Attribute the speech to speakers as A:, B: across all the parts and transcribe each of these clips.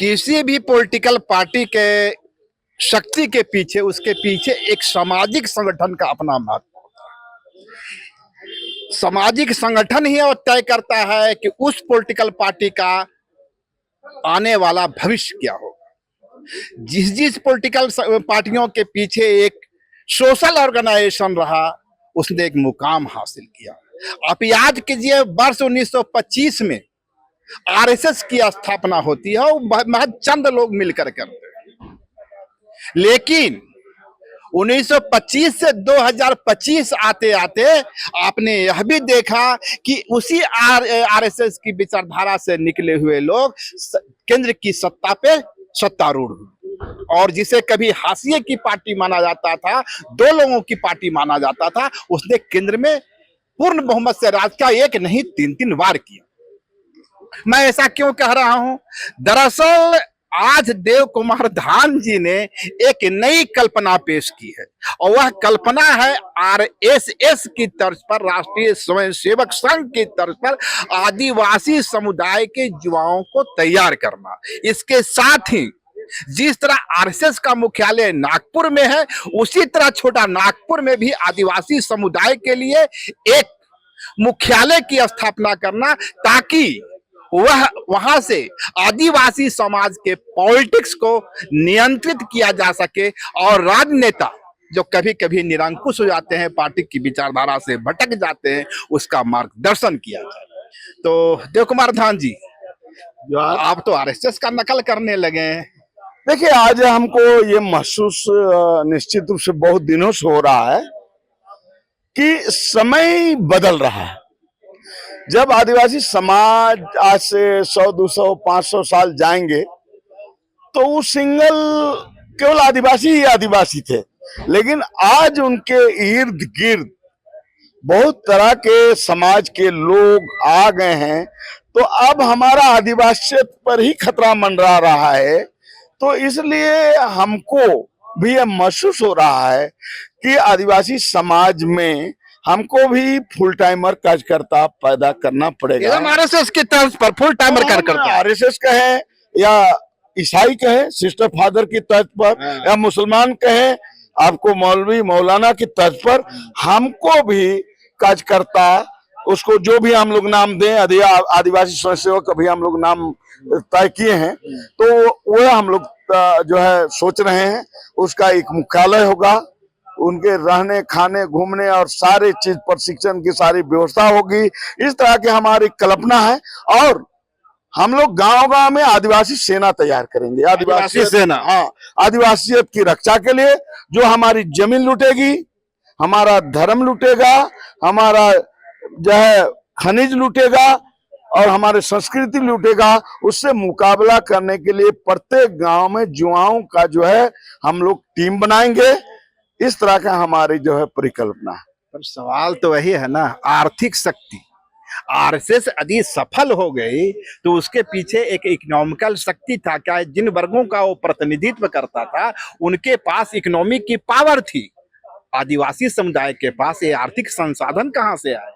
A: किसी भी political party के शक्ति के पीछे उसके पीछे एक सामाजिक संगठन का अपना महत्व होता है। सामाजिक संगठन ही और तय करता है कि उस पॉलिटिकल पार्टी का आने वाला भविष्य क्या होगा। जिस जिस पॉलिटिकल पार्टियों के पीछे एक सोशल ऑर्गेनाइजेशन रहा, उसने एक मुकाम हासिल किया। आप याद कीजिए, वर्ष 1925 में आरएसएस की स्थापना होती है और महज चंद लोग मिलकर करते हैं। लेकिन 1925 से 2025 आते आते आपने यह भी देखा कि उसी आरएसएस की विचारधारा से निकले हुए लोग केंद्र की सत्ता पे सत्तारूढ़ हुए। और जिसे कभी हाशिए की पार्टी माना जाता था, दो लोगों की पार्टी माना जाता था, उसने केंद्र में पूर्ण बहुमत से राज का एक नहीं 3-3 बार किया। मैं ऐसा क्यों कह रहा हूं? दरअसल आज देव कुमार धाम जी ने एक नई कल्पना पेश की है और वह कल्पना है आरएसएस की तर्ज पर, राष्ट्रीय स्वयंसेवक संघ की तर्ज पर आदिवासी समुदाय के युवाओं को तैयार करना। इसके साथ ही जिस तरह आरएसएस का मुख्यालय नागपुर में है, उसी तरह छोटा नागपुर में भी आदिवासी समुदाय के लिए एक मुख्यालय की स्थापना करना, ताकि वह वहां से आदिवासी समाज के पॉलिटिक्स को नियंत्रित किया जा सके और राजनेता जो कभी कभी निरंकुश हो जाते हैं, पार्टी की विचारधारा से भटक जाते हैं, उसका मार्गदर्शन किया जाए। तो देव कुमार धाम जी, आप तो आरएसएस का नकल करने लगे हैं।
B: देखिए, आज हमको ये महसूस निश्चित रूप से बहुत दिनों से हो रहा है कि समय बदल रहा है। जब आदिवासी समाज आज से 100, 200, 500 साल जाएंगे तो वो सिंगल केवल आदिवासी ही आदिवासी थे, लेकिन आज उनके इर्द गिर्द बहुत तरह के समाज के लोग आ गए हैं। तो अब हमारा आदिवासियत पर ही खतरा मंडरा रहा है। तो इसलिए हमको भी यह महसूस हो रहा है कि आदिवासी समाज में हमको भी फुल टाइमर कार्यकर्ता पैदा करना पड़ेगा।
A: आरएसएस की तर्ज पर फुल टाइमर कार्यकर्ता,
B: आरएसएस कहे या ईसाई कहे सिस्टर फादर की तर्ज पर, या मुसलमान कहे आपको मौलवी मौलाना की तर्ज पर, हमको भी कार्यकर्ता, उसको जो भी हम लोग नाम दें, आदिवासी स्वयंसेवक अभी हम लोग नाम तय किए हैं, तो वो हम लोग जो है सोच रहे हैं। उसका एक मुख्यालय होगा, उनके रहने खाने घूमने और सारे चीज प्रशिक्षण की सारी व्यवस्था होगी। इस तरह की हमारी कल्पना है। और हम लोग गांव-गांव में आदिवासी सेना तैयार करेंगे।
A: आदिवासी सेना,
B: हाँ, आदिवासियत की रक्षा के लिए, जो हमारी जमीन लूटेगी, हमारा धर्म लूटेगा, हमारा जो है खनिज लूटेगा और हमारे संस्कृति लूटेगा, उससे मुकाबला करने के लिए प्रत्येक गांव में युवाओं का जो है हम लोग टीम बनाएंगे। इस तरह का हमारी जो है परिकल्पना है।
A: पर सवाल तो वही है ना, आर्थिक शक्ति। आरएसएस यदि सफल हो गई तो उसके पीछे एक इकोनॉमिकल शक्ति था क्या? जिन वर्गों का वो प्रतिनिधित्व करता था उनके पास इकोनॉमिक की पावर थी। आदिवासी समुदाय के पास ये आर्थिक संसाधन कहां से आए?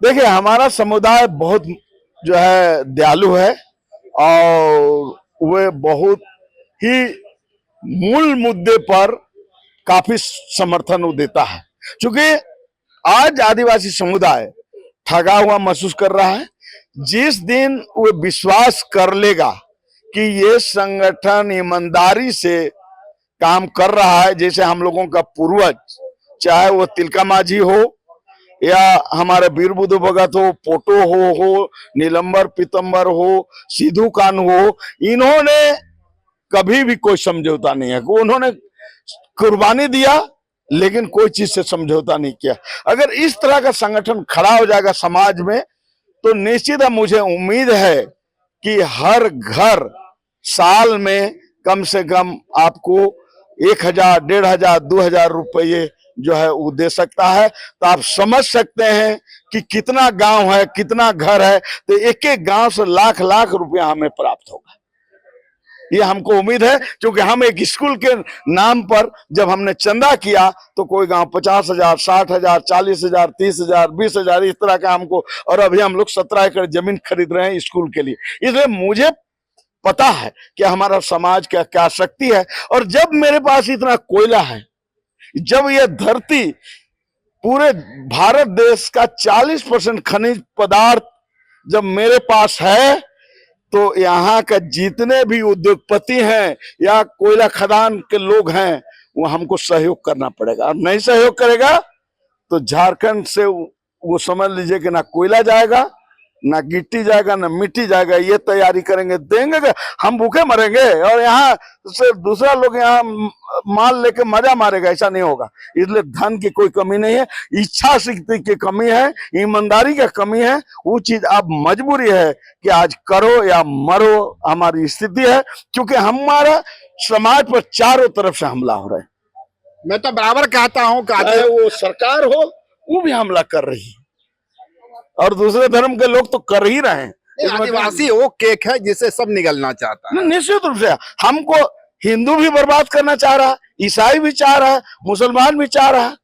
B: देखिए, हमारा समुदाय बहुत जो है दयालु है और वे बहुत ही मूल मुद्दे पर काफी समर्थन देता है। क्योंकि आज आदिवासी समुदाय ठगा हुआ महसूस कर रहा है। जिस दिन वो विश्वास कर लेगा कि ये संगठन ईमानदारी से काम कर रहा है, जैसे हम लोगों का पूर्वज, चाहे वो तिलका माझी हो या हमारे वीर बुद्धू भगत हो, पोटो हो नीलंबर पीतंबर हो, सिद्धू कान्हू हो, इन्होंने कभी भी कोई समझौता नहीं है। उन्होंने कुर्बानी दिया लेकिन कोई चीज से समझौता नहीं किया। अगर इस तरह का संगठन खड़ा हो जाएगा समाज में, तो निश्चित है, मुझे उम्मीद है कि हर घर साल में कम से कम आपको 1000, 1500, 2000 रुपये जो है वो दे सकता है। तो आप समझ सकते हैं कि कितना गांव है, कितना घर है। तो एक एक गांव से लाख लाख रुपया हमें प्राप्त होगा, ये हमको उम्मीद है। क्योंकि हम एक स्कूल के नाम पर जब हमने चंदा किया तो कोई गांव 50,000, 60,000, 40,000, 30,000, 20,000 इस तरह का हमको, और अभी हम लोग 17 एकड़ जमीन खरीद रहे हैं स्कूल के लिए। इसलिए मुझे पता है कि हमारा समाज का क्या शक्ति है। और जब मेरे पास इतना कोयला है, जब यह धरती पूरे भारत देश का 40% खनिज पदार्थ जब मेरे पास है, तो यहाँ का जितने भी उद्योगपति हैं या कोयला खदान के लोग हैं, वो हमको सहयोग करना पड़ेगा। और नहीं सहयोग करेगा तो झारखंड से वो समझ लीजिए कि ना कोयला जाएगा, ना गिट्टी जाएगा, ना मिट्टी जाएगा। ये तैयारी करेंगे, देंगे कि हम भूखे मरेंगे और यहाँ से दूसरा लोग यहाँ माल लेके मजा मारेगा, ऐसा नहीं होगा। इसलिए धन की कोई कमी नहीं है, इच्छा शक्ति की कमी है, ईमानदारी की कमी है। वो चीज अब मजबूरी है कि आज करो या मरो, हमारी स्थिति है, क्योंकि हमारा समाज पर चारों तरफ से हमला हो रहा है।
A: मैं तो बराबर कहता हूँ,
B: चाहे वो सरकार हो, वो भी हमला कर रही है और दूसरे धर्म के लोग तो कर ही रहे हैं।
A: आदिवासी वो केक है जिसे सब निगलना चाहता है।
B: निश्चित रूप से हमको हिंदू भी बर्बाद करना चाह रहा है, ईसाई भी चाह रहा है, मुसलमान भी चाह रहा है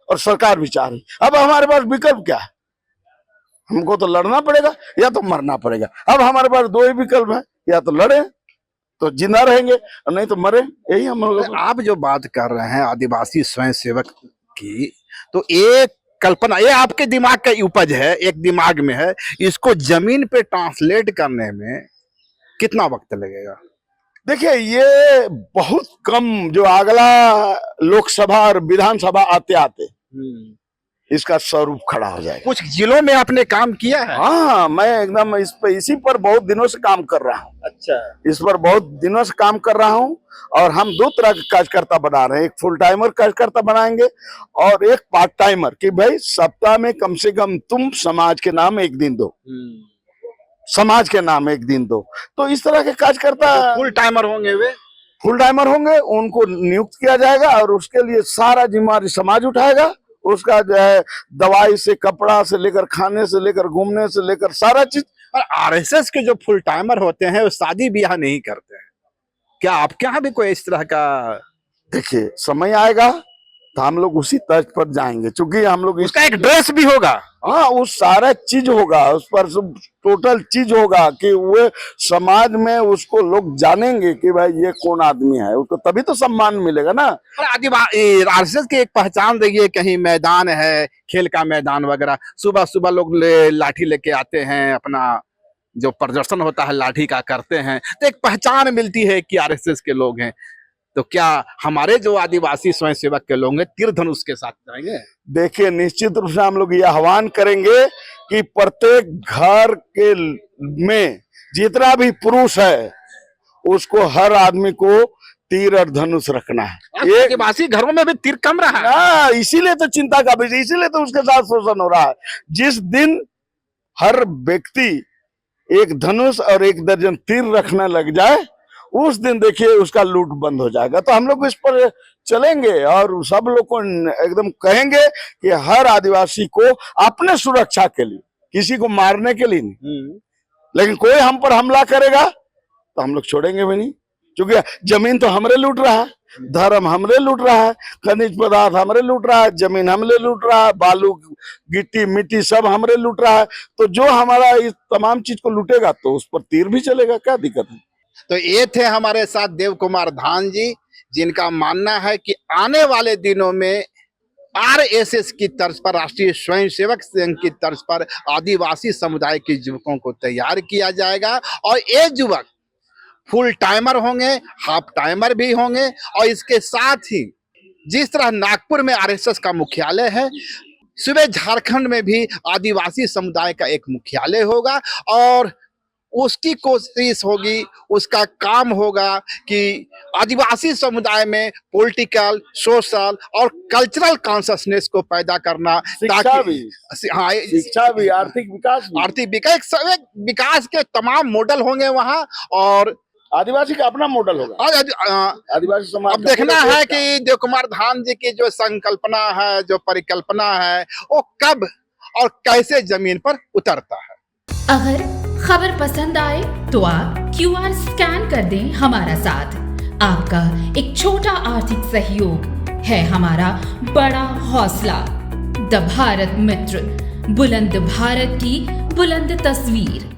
B: और सरकार भी चाह रही है। अब हमारे पास विकल्प क्या है? हमको तो लड़ना पड़ेगा या तो मरना पड़ेगा। अब हमारे पास दो ही विकल्प है, या तो लड़े तो जिंदा रहेंगे और नहीं तो मरे। यही हम लोग।
A: आप जो बात कर रहे हैं आदिवासी स्वयं सेवक की, तो एक कल्पना, ये आपके दिमाग का उपज है, एक दिमाग में है, इसको जमीन पे ट्रांसलेट करने में कितना वक्त लगेगा?
B: देखिए, ये बहुत कम, जो अगला लोकसभा और विधानसभा आते आते इसका स्वरूप खड़ा हो जाएगा।
A: कुछ जिलों में आपने काम किया है?
B: हाँ, मैं एकदम इसी पर बहुत दिनों से काम कर रहा हूँ।
A: अच्छा,
B: इस पर बहुत दिनों से काम कर रहा हूँ और हम दो तरह के कार्यकर्ता बना रहे हैं। एक फुल टाइमर कार्यकर्ता बनाएंगे और एक पार्ट टाइमर, कि भाई सप्ताह में कम से कम तुम समाज के नाम एक दिन दो, समाज के नाम एक दिन दो। तो इस तरह के कार्यकर्ता
A: तो फुल टाइमर होंगे, वे
B: फुल टाइमर होंगे, उनको नियुक्त किया जाएगा और उसके लिए सारा जिम्मेदारी समाज उठाएगा। उसका जो है दवाई से, कपड़ा से लेकर, खाने से लेकर, घूमने से लेकर सारा चीज।
A: और आरएसएस के जो फुल टाइमर होते हैं वो शादी ब्याह नहीं करते हैं, क्या आपके यहाँ भी कोई इस तरह का?
B: देखिए, समय आएगा तो हम लोग उसी तर्ज पर जाएंगे, क्योंकि हम लोग
A: उसका एक ड्रेस भी होगा।
B: हाँ, उस सारा चीज होगा, उस पर सब टोटल चीज होगा कि वो समाज में उसको लोग जानेंगे कि भाई ये कौन आदमी है, उसको तभी तो सम्मान मिलेगा ना।
A: और आदिवासी आरएसएस की एक पहचान देखिए, कहीं मैदान है, खेल का मैदान वगैरह, सुबह सुबह लोग लाठी लेके आते हैं, अपना जो प्रदर्शन होता है लाठी का करते हैं, तो एक पहचान मिलती है कि आरएसएस के लोग हैं। तो क्या हमारे जो आदिवासी स्वयंसेवक के लोग हैं तीर धनुष के साथ जाएंगे?
B: देखिए, निश्चित रूप से हम लोग ये आह्वान करेंगे कि प्रत्येक घर के में जितना भी पुरुष है उसको, हर आदमी को तीर और धनुष रखना है।
A: ये आदिवासी घरों में भी तीर कम रहा है,
B: इसीलिए तो चिंता का विषय, इसीलिए तो उसके साथ शोषण हो रहा है। जिस दिन हर व्यक्ति एक धनुष और एक दर्जन तीर रखने लग जाए, उस दिन देखिए उसका लूट बंद हो जाएगा। तो हम लोग इस पर चलेंगे और सब लोग को एकदम कहेंगे कि हर आदिवासी को अपने सुरक्षा के लिए, किसी को मारने के लिए नहीं, लेकिन कोई हम पर हमला करेगा तो हम लोग छोड़ेंगे भी नहीं, क्योंकि जमीन तो हमरे लूट रहा है, धर्म हमरे लूट रहा है, खनिज पदार्थ हमरे लूट रहा है, जमीन हमरे लूट रहा है, बालू गिट्टी मिट्टी सब हमरे लूट रहा है। तो जो हमारा इस तमाम चीज को लूटेगा तो उस पर तीर भी चलेगा, क्या दिक्कत है?
A: तो ये थे हमारे साथ देव कुमार धान जी, जिनका मानना है कि आने वाले दिनों में आरएसएस की तर्ज पर, राष्ट्रीय स्वयंसेवक संघ की तर्ज पर आदिवासी समुदाय के युवकों को तैयार किया जाएगा और ये युवक फुल टाइमर होंगे, हाफ टाइमर भी होंगे। और इसके साथ ही जिस तरह नागपुर में आरएसएस का मुख्यालय है, सुबह झारखंड में भी आदिवासी समुदाय का एक मुख्यालय होगा और उसकी कोशिश होगी, उसका काम होगा कि आदिवासी समुदाय में पॉलिटिकल, सोशल और कल्चरल कॉन्शसनेस को पैदा करना,
B: शिक्षा भी,
A: हाँ,
B: शिक्षा भी, आर्थिक विकास भी,
A: आर्थिक विकास, एक विकास के तमाम मॉडल होंगे वहाँ। और
B: आदिवासी का अपना मॉडल होगा, आदिवासी समाज।
A: अब देखना है कि देव कुमार धान जी की जो संकल्पना है, जो परिकल्पना है, वो कब और कैसे जमीन पर उतरता है।
C: अगर खबर पसंद आए तो आप QR स्कैन कर दें हमारा साथ। आपका एक छोटा आर्थिक सहयोग है हमारा बड़ा हौसला। द भारत मित्र, बुलंद भारत की बुलंद तस्वीर।